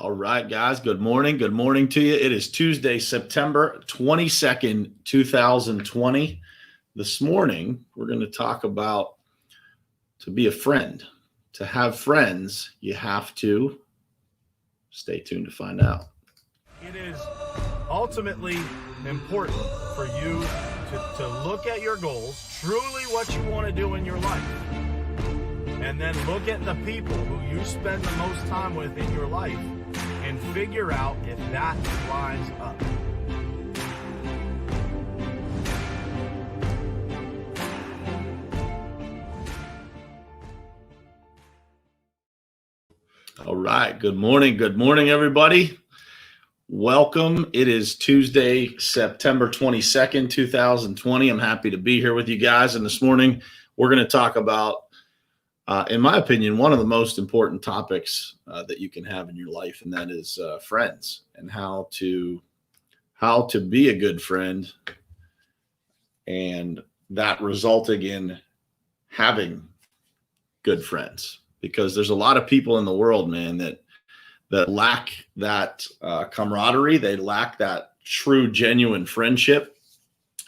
All right, guys. Good morning. Good morning to you. It is Tuesday, September 22nd, 2020. This morning, we're going to talk about to be a friend. To have friends, you have to stay tuned to find out. It is ultimately important for you to look at your goals, truly what you want to do in your life, and then look at the people who you spend the most time with in your life and figure out if that lines up. All right. Good morning. Good morning, everybody. Welcome. It is Tuesday, September 22nd, 2020. I'm happy to be here with you guys. And this morning, we're going to talk about, in my opinion, one of the most important topics that you can have in your life, and that is friends and how to be a good friend, and that resulting in having good friends. Because there's a lot of people in the world, man, that lack that camaraderie. They lack that true, genuine friendship.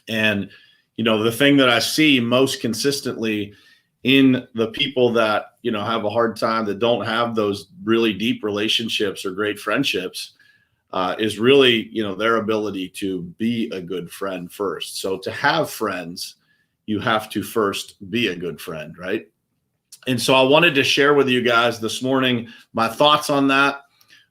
And, the thing that I see most consistently in the people that, have a hard time, that don't have those really deep relationships or great friendships, is really, their ability to be a good friend first. So to have friends, you have to first be a good friend, right? And so I wanted to share with you guys this morning my thoughts on that.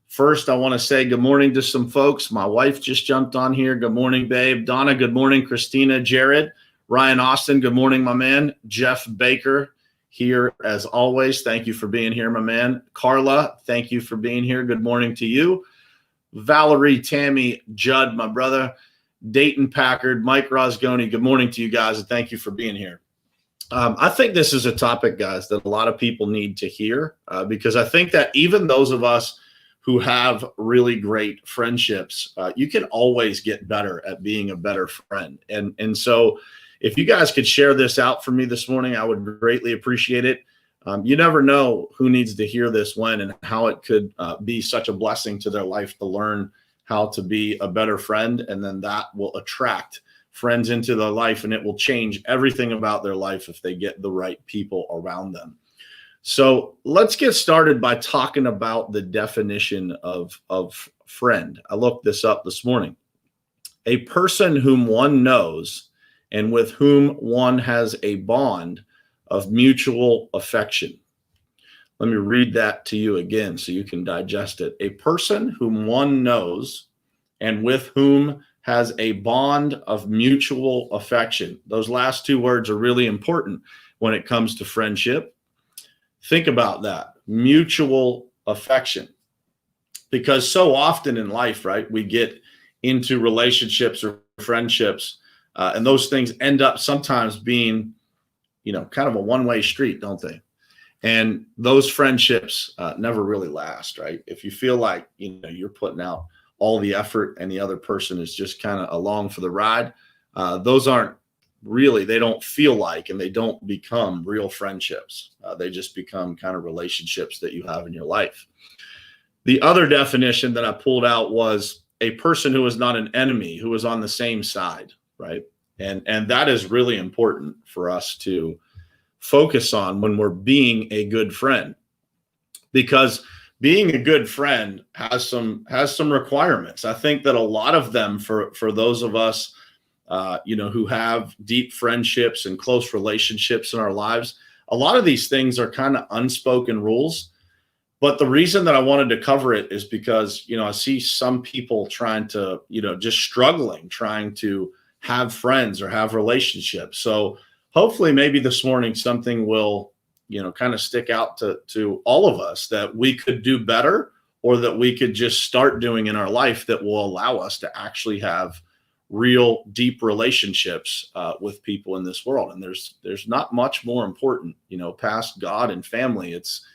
First, I want to say good morning to some folks. My wife just jumped on here. Good morning, babe. Donna, good morning. Christina, Jared, Ryan Austin, good morning, my man. Jeff Baker here as always. Thank you for being here, my man. Carla, thank you for being here. Good morning to you. Valerie, Tammy, Judd, my brother. Dayton Packard, Mike Rosgoni, good morning to you guys, and thank you for being here. I think this is a topic, guys, that a lot of people need to hear because I think that even those of us who have really great friendships, you can always get better at being a better friend. And so if you guys could share this out for me this morning, I would greatly appreciate it. You never know who needs to hear this when and how it could be such a blessing to their life to learn how to be a better friend. And then that will attract friends into their life, and it will change everything about their life if they get the right people around them. So let's get started by talking about the definition of friend. I looked this up this morning. A person whom one knows and with whom one has a bond of mutual affection. Let me read that to you again so you can digest it. A person whom one knows and with whom has a bond of mutual affection. Those last two words are really important when it comes to friendship. Think about that, mutual affection. Because so often in life, right, we get into relationships or friendships, and those things end up sometimes being, kind of a one-way street, don't they? And those friendships never really last, right? If you feel like, you're putting out all the effort and the other person is just kind of along for the ride, those aren't really, they don't feel like, and they don't become real friendships. They just become kind of relationships that you have in your life. The other definition that I pulled out was a person who is not an enemy, who is on the same side, right? And that is really important for us to focus on when we're being a good friend, because being a good friend has some requirements. I think that a lot of them for those of us, who have deep friendships and close relationships in our lives, a lot of these things are kind of unspoken rules. But the reason that I wanted to cover it is because, I see some people trying to, just struggling, trying to have friends or have relationships. So hopefully maybe this morning something will kind of stick out to all of us that we could do better, or that we could just start doing in our life that will allow us to actually have real deep relationships with people in this world. And there's not much more important, past God and family. It's,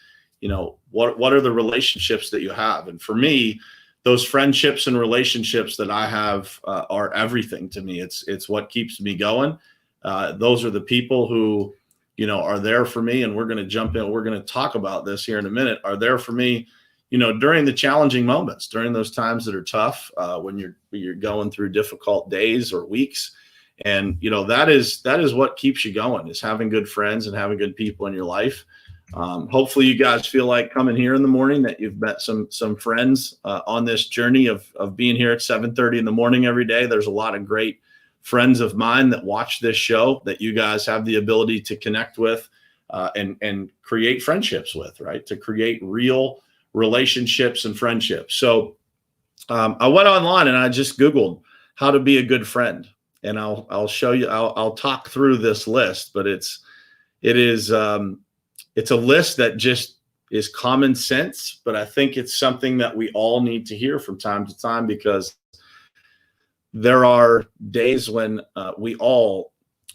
what are the relationships that you have? And for me, those friendships and relationships that I have are everything to me. It's what keeps me going. Those are the people who, are there for me. And we're going to jump in. We're going to talk about this here in a minute. Are there for me, during the challenging moments, during those times that are tough, when you're going through difficult days or weeks. And, that is what keeps you going, is having good friends and having good people in your life. Hopefully you guys feel like coming here in the morning that you've met some friends on this journey of being here at 7:30 in the morning every day. There's a lot of great friends of mine that watch this show that you guys have the ability to connect with and create friendships with, right? To create real relationships and friendships. So I went online and I just Googled how to be a good friend. And I'll show you, I'll talk through this list, but it's a list that just is common sense, but I think it's something that we all need to hear from time to time, because there are days when we all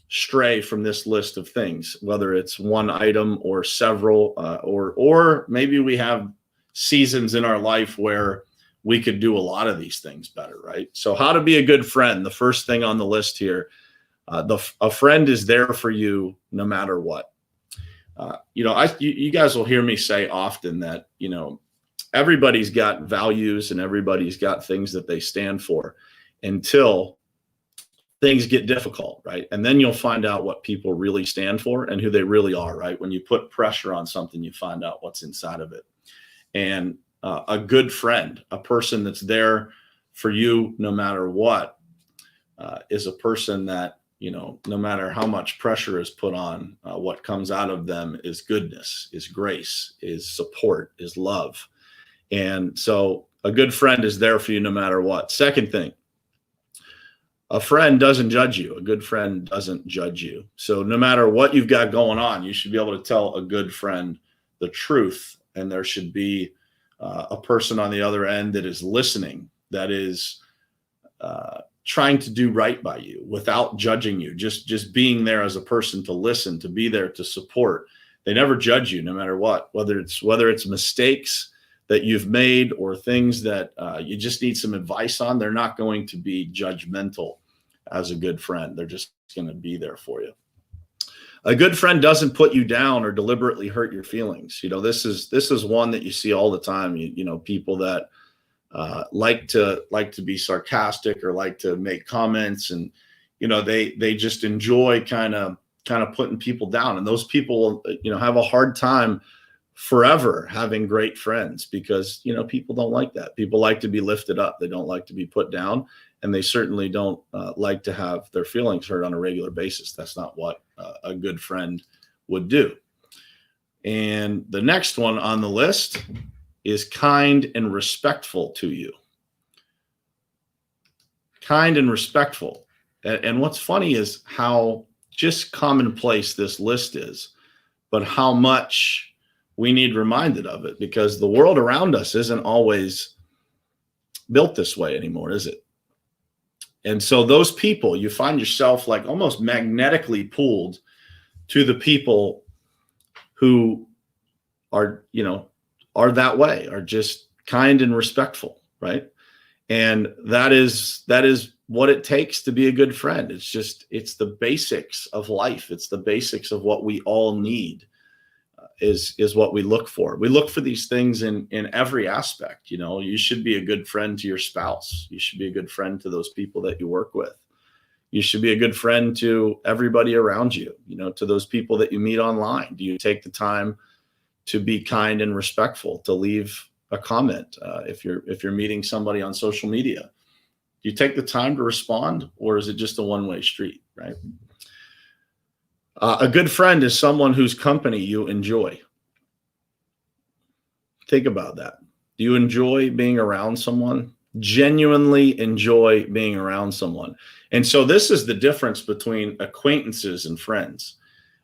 stray from this list of things, whether it's one item or several, or maybe we have seasons in our life where we could do a lot of these things better, right? So how to be a good friend. The first thing on the list here, a friend is there for you no matter what. You guys will hear me say often that, everybody's got values and everybody's got things that they stand for until things get difficult, right? And then you'll find out what people really stand for and who they really are, right? When you put pressure on something, you find out what's inside of it. And a good friend, a person that's there for you no matter what, is a person that, no matter how much pressure is put on, what comes out of them is goodness, is grace, is support, is love. And so a good friend is there for you no matter what. Second thing, a friend doesn't judge you. A good friend doesn't judge you. So no matter what you've got going on, you should be able to tell a good friend the truth. And there should be a person on the other end that is listening, that is trying to do right by you without judging you, just being there as a person to listen, to be there to support. They never judge you no matter what, whether it's mistakes that you've made or things that you just need some advice on. They're not going to be judgmental as a good friend. They're just going to be there for you. A good friend doesn't put you down or deliberately hurt your feelings. This is one that you see all the time. People that like to be sarcastic or like to make comments, and they just enjoy kind of putting people down. And those people, have a hard time forever having great friends, because people don't like that. People like to be lifted up. They don't like to be put down, and they certainly don't like to have their feelings hurt on a regular basis. That's not what a good friend would do. And the next one on the list is kind and respectful to you. Kind and respectful. And what's funny is how just commonplace this list is, but how much we need reminded of it, because the world around us isn't always built this way anymore, is it? And so those people, you find yourself like almost magnetically pulled to the people who are that way, are just kind and respectful, right? And that is what it takes to be a good friend. It's the basics of life. It's the basics of what we all need, is what we look for. We look for these things in every aspect. You should be a good friend to your spouse. You should be a good friend to those people that you work with. You should be a good friend to everybody around you, to those people that you meet online. Do you take the time to be kind and respectful, to leave a comment if you're meeting somebody on social media? Do you take the time to respond, or is it just a one-way street, right? A good friend is someone whose company you enjoy. Think about that. Do you enjoy being around someone? Genuinely enjoy being around someone. And so this is the difference between acquaintances and friends.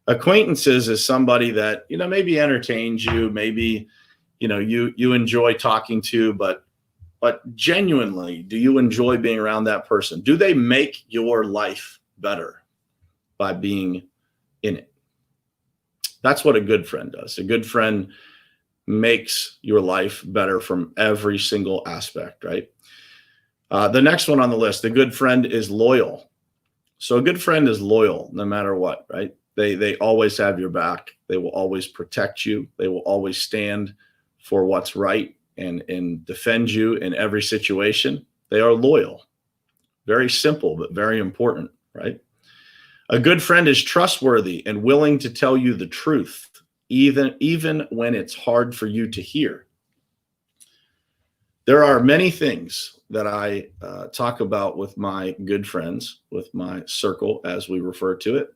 Acquaintances is somebody that, maybe entertains you, maybe, you enjoy talking to, but genuinely, do you enjoy being around that person? Do they make your life better by being in it? That's what a good friend does. A good friend makes your life better from every single aspect, right? The next one on the list, a good friend is loyal. So a good friend is loyal no matter what, right? They always have your back. They will always protect you. They will always stand for what's right. and defend you in every situation. They are loyal. Very simple, but very important, right? A good friend is trustworthy and willing to tell you the truth, even when it's hard for you to hear. There are many things that I talk about with my good friends, with my circle, as we refer to it,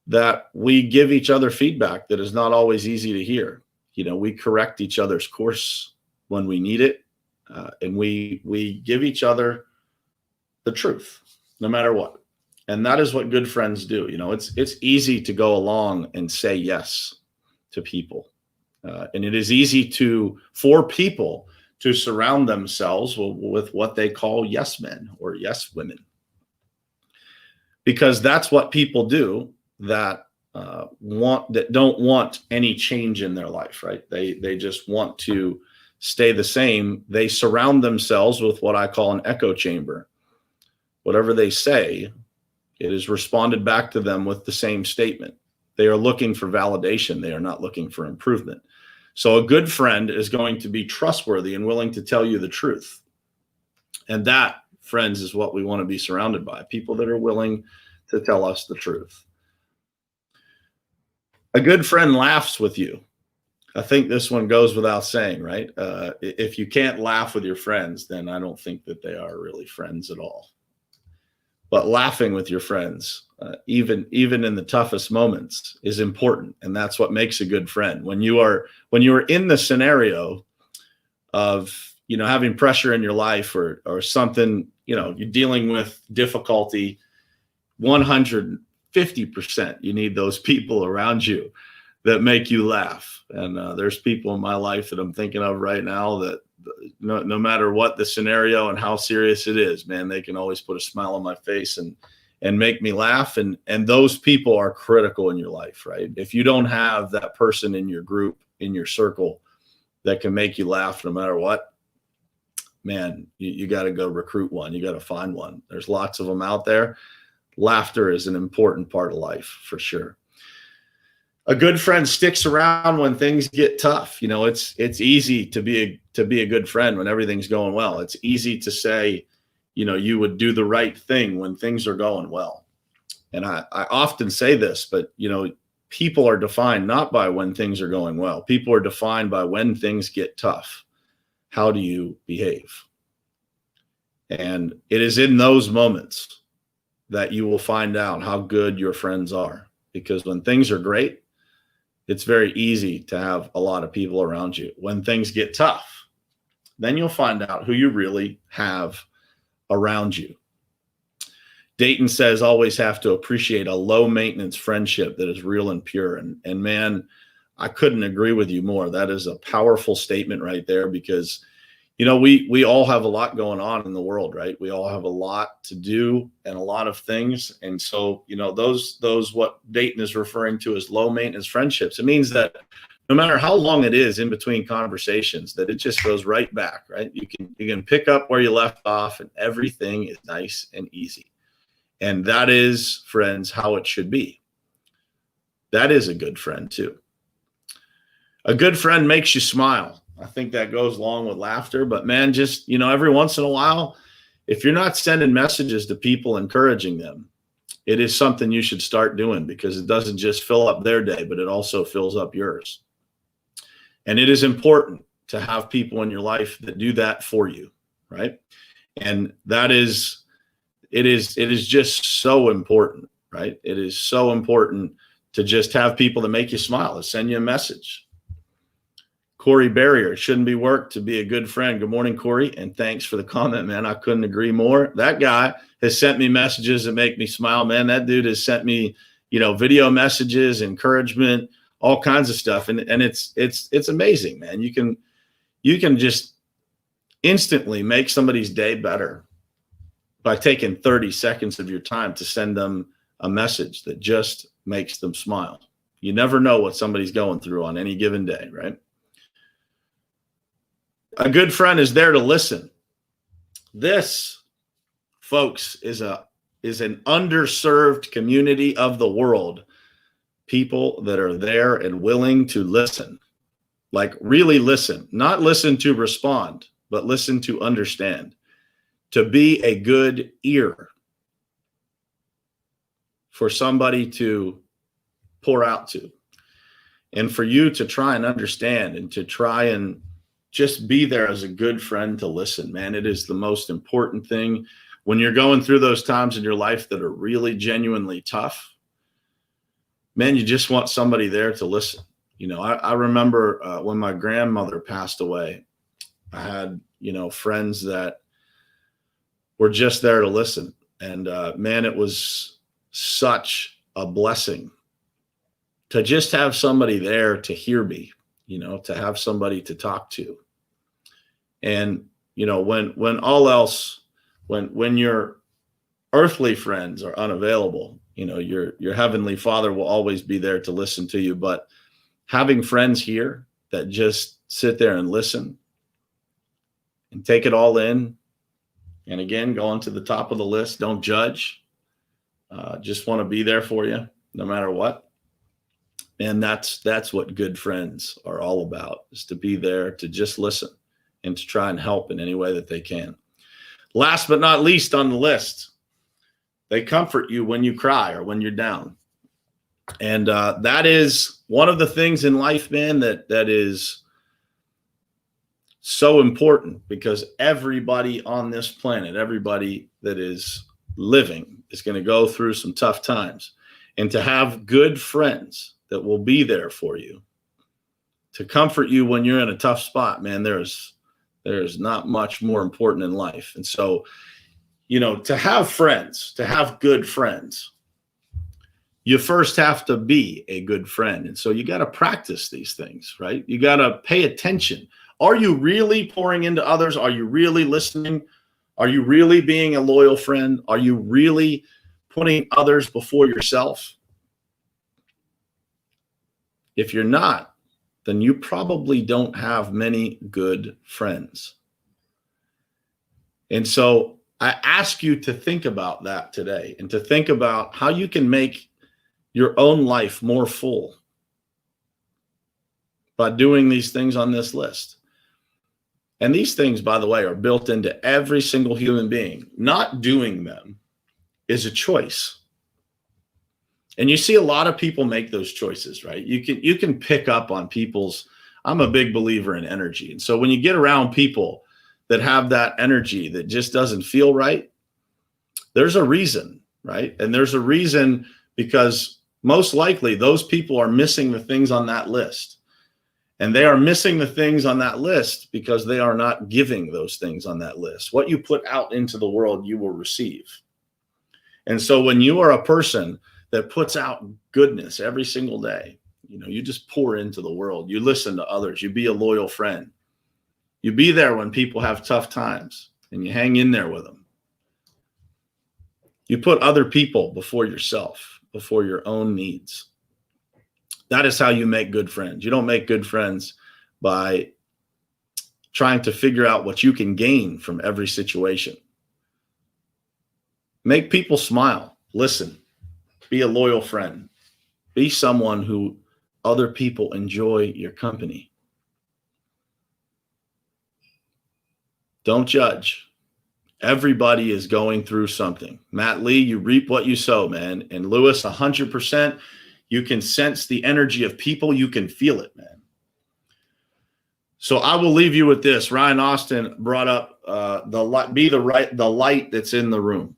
that we give each other feedback that is not always easy to hear. We correct each other's course when we need it, and we give each other the truth, no matter what. And that is what good friends do. It's easy to go along and say yes to people, and it is easy for people to surround themselves with what they call yes men or yes women, because that's what people do that don't want any change in their life, right? They just want to stay the same. They surround themselves with what I call an echo chamber. Whatever they say, it is responded back to them with the same statement. They are looking for validation. They are not looking for improvement. So a good friend is going to be trustworthy and willing to tell you the truth. And that, friends, is what we want to be surrounded by, people that are willing to tell us the truth. A good friend laughs with you. I think this one goes without saying, right? If you can't laugh with your friends, then I don't think that they are really friends at all. But laughing with your friends, even in the toughest moments, is important, and that's what makes a good friend. When you are in the scenario of having pressure in your life or something, you're dealing with difficulty, 150%, you need those people around you that make you laugh. And there's people in my life that I'm thinking of right now that no matter what the scenario and how serious it is, man, they can always put a smile on my face and make me laugh. And those people are critical in your life, right? If you don't have that person in your group, in your circle that can make you laugh no matter what, man, you got to go recruit one. You got to find one. There's lots of them out there. Laughter is an important part of life for sure. A good friend sticks around when things get tough. It's easy to be a good friend when everything's going well. It's easy to say, you would do the right thing when things are going well. And I often say this, but people are defined not by when things are going well. People are defined by when things get tough. How do you behave? And it is in those moments that you will find out how good your friends are. Because when things are great, it's very easy to have a lot of people around you. When things get tough, then you'll find out who you really have around you. Dayton says, always have to appreciate a low maintenance friendship that is real and pure. And man, I couldn't agree with you more. That is a powerful statement right there, because we all have a lot going on in the world, right? We all have a lot to do and a lot of things. And so, those what Dayton is referring to as low maintenance friendships, it means that no matter how long it is in between conversations, that it just goes right back, right? You can pick up where you left off and everything is nice and easy. And that is, friends, how it should be. That is a good friend too. A good friend makes you smile. I think that goes along with laughter, but man, just, every once in a while, if you're not sending messages to people encouraging them, it is something you should start doing, because it doesn't just fill up their day, but it also fills up yours. And it is important to have people in your life that do that for you, right? And it is just so important, right? It is so important to just have people that make you smile, that send you a message. Corey Barrier, it shouldn't be work to be a good friend. Good morning, Corey, and thanks for the comment, man. I couldn't agree more. That guy has sent me messages that make me smile, man. That dude has sent me, video messages, encouragement, all kinds of stuff, and it's amazing, man. You can just instantly make somebody's day better by taking 30 seconds of your time to send them a message that just makes them smile. You never know what somebody's going through on any given day, right? A good friend is there to listen. This, folks, is an underserved community of the world. People that are there and willing to listen. Like really listen, not listen to respond, but listen to understand, to be a good ear for somebody to pour out to, and for you to try and understand and to try and just be there as a good friend to listen, man. It is the most important thing when you're going through those times in your life that are really genuinely tough. Man, you just want somebody there to listen. You know, I remember when my grandmother passed away, I had, you know, friends that were just there to listen. And man, it was such a blessing to just have somebody there to hear me, you know, to have somebody to talk to. And, you know, when all else, when your earthly friends are unavailable, you know, your heavenly Father will always be there to listen to you. But having friends here that just sit there and listen and take it all in, and again, going to the top of the list, don't judge, just want to be there for you no matter what. And that's what good friends are all about, is to be there to just listen and to try and help in any way that they can. Last but not least on the list, they comfort you when you cry or when you're down. And that is one of the things in life, man, that is so important, because everybody on this planet, everybody that is living is going to go through some tough times. And to have good friends that will be there for you, to comfort you when you're in a tough spot, man, there's not much more important in life. And so, you know, to have friends, to have good friends, you first have to be a good friend. And so you got to practice these things, right? You got to pay attention. Are you really pouring into others? Are you really listening? Are you really being a loyal friend? Are you really putting others before yourself? If you're not, then you probably don't have many good friends. And so I ask you to think about that today, and to think about how you can make your own life more full by doing these things on this list. And these things, by the way, are built into every single human being. Not doing them is a choice. And you see a lot of people make those choices, right? You can pick up on people's, I'm a big believer in energy. And so when you get around people that have that energy that just doesn't feel right, there's a reason, right? And there's a reason, because most likely those people are missing the things on that list. And they are missing the things on that list because they are not giving those things on that list. What you put out into the world, you will receive. And so when you are a person that puts out goodness every single day, you know, you just pour into the world. You listen to others. You be a loyal friend. You be there when people have tough times, and you hang in there with them. You put other people before yourself, before your own needs. That is how you make good friends. You don't make good friends by trying to figure out what you can gain from every situation. Make people smile. Listen. Be a loyal friend. Be someone who other people enjoy your company. Don't judge. Everybody is going through something. Matt Lee, you reap what you sow, man. And Lewis, 100%. You can sense the energy of people. You can feel it, man. So I will leave you with this. Ryan Austin brought up the light that's in the room.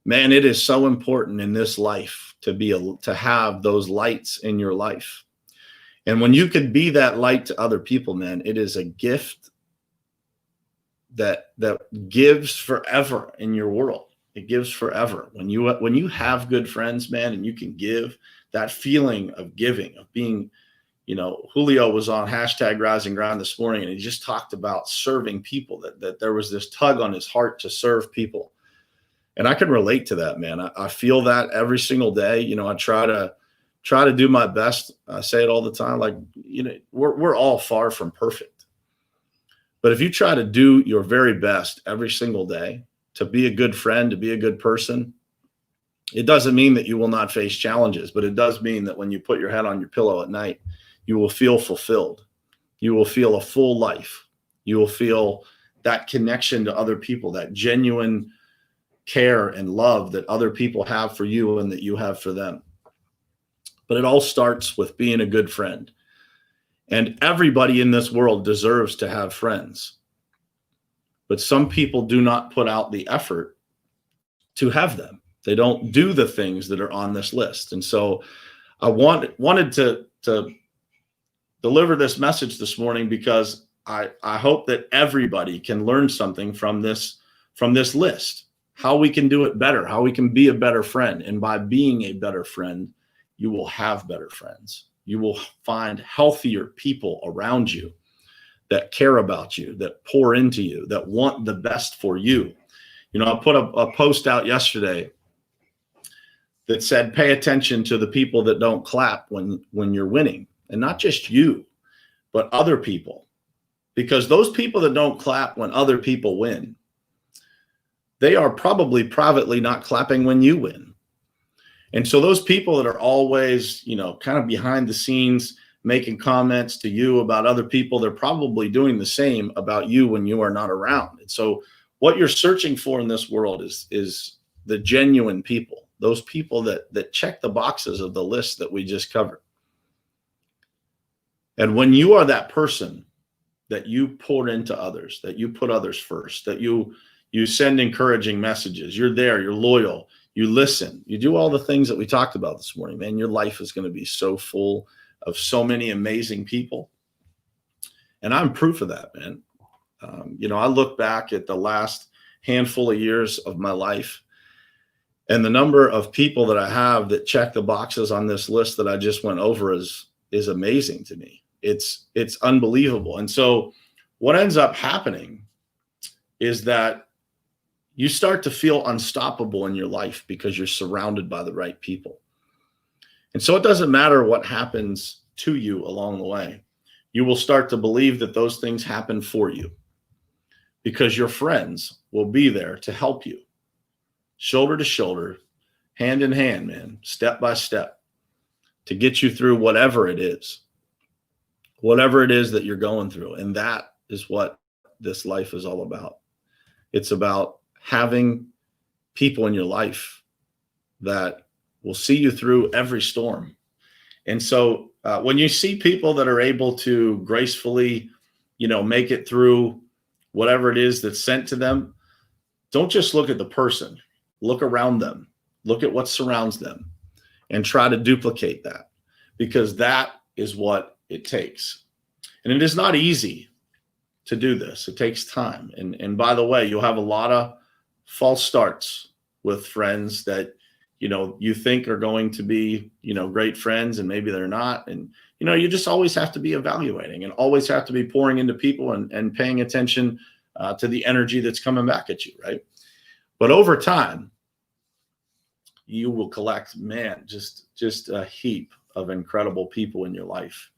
Man, it is so important in this life to have those lights in your life. And when you can be that light to other people, man, it is a gift that gives forever in your world. It gives forever. When you have good friends, man, and you can give, that feeling of giving, of being, you know, Julio was on #Rise and Grind this morning, and he just talked about serving people, that there was this tug on his heart to serve people. And I can relate to that, man. I feel that every single day. You know, I try to do my best. I say it all the time. Like, you know, we're all far from perfect. But if you try to do your very best every single day to be a good friend, to be a good person, it doesn't mean that you will not face challenges, but it does mean that when you put your head on your pillow at night, you will feel fulfilled. You will feel a full life. You will feel that connection to other people, that genuine care and love that other people have for you and that you have for them. But it all starts with being a good friend. And everybody in this world deserves to have friends. But some people do not put out the effort to have them. They don't do the things that are on this list. And so I wanted to deliver this message this morning because I hope that everybody can learn something from this list, how we can do it better, how we can be a better friend. And by being a better friend, you will have better friends. You will find healthier people around you that care about you, that pour into you, that want the best for you. You know, I put a post out yesterday that said, pay attention to the people that don't clap when you're winning. And not just you, but other people. Because those people that don't clap when other people win, they are probably privately not clapping when you win. And so those people that are always, you know, kind of behind the scenes, making comments to you about other people, they're probably doing the same about you when you are not around. And so what you're searching for in this world is the genuine people, those people that check the boxes of the list that we just covered. And when you are that person that you pour into others, that you put others first, that you send encouraging messages, you're there, you're loyal, you listen, you do all the things that we talked about this morning, man, your life is going to be so full of so many amazing people. And I'm proof of that, man. You know, I look back at the last handful of years of my life and the number of people that I have that check the boxes on this list that I just went over is amazing to me. It's unbelievable. And so what ends up happening is that you start to feel unstoppable in your life because you're surrounded by the right people. And so it doesn't matter what happens to you along the way. You will start to believe that those things happen for you because your friends will be there to help you, shoulder to shoulder, hand in hand, man, step by step, to get you through whatever it is that you're going through. And that is what this life is all about. It's about having people in your life that will see you through every storm. And so when you see people that are able to gracefully, you know, make it through whatever it is that's sent to them, don't just look at the person, look around them, look at what surrounds them and try to duplicate that, because that is what it takes. And it is not easy to do this. It takes time. And by the way, you'll have a lot of false starts with friends that, you know, you think are going to be, you know, great friends, and maybe they're not. And, you know, you just always have to be evaluating and always have to be pouring into people and paying attention to the energy that's coming back at you, right? But over time, you will collect, man, just a heap of incredible people in your life.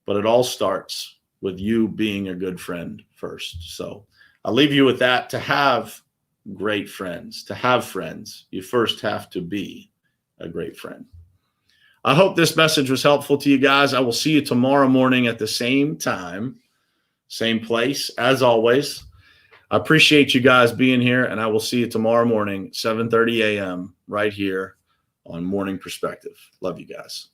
But it all starts with you being a good friend first. So I'll leave you with that. To have great friends, to have friends, you first have to be a great friend. I hope this message was helpful to you guys. I will see you tomorrow morning at the same time, same place, as always. I appreciate you guys being here, and I will see you tomorrow morning, 7:30 a.m. right here on Morning Perspective. Love you guys.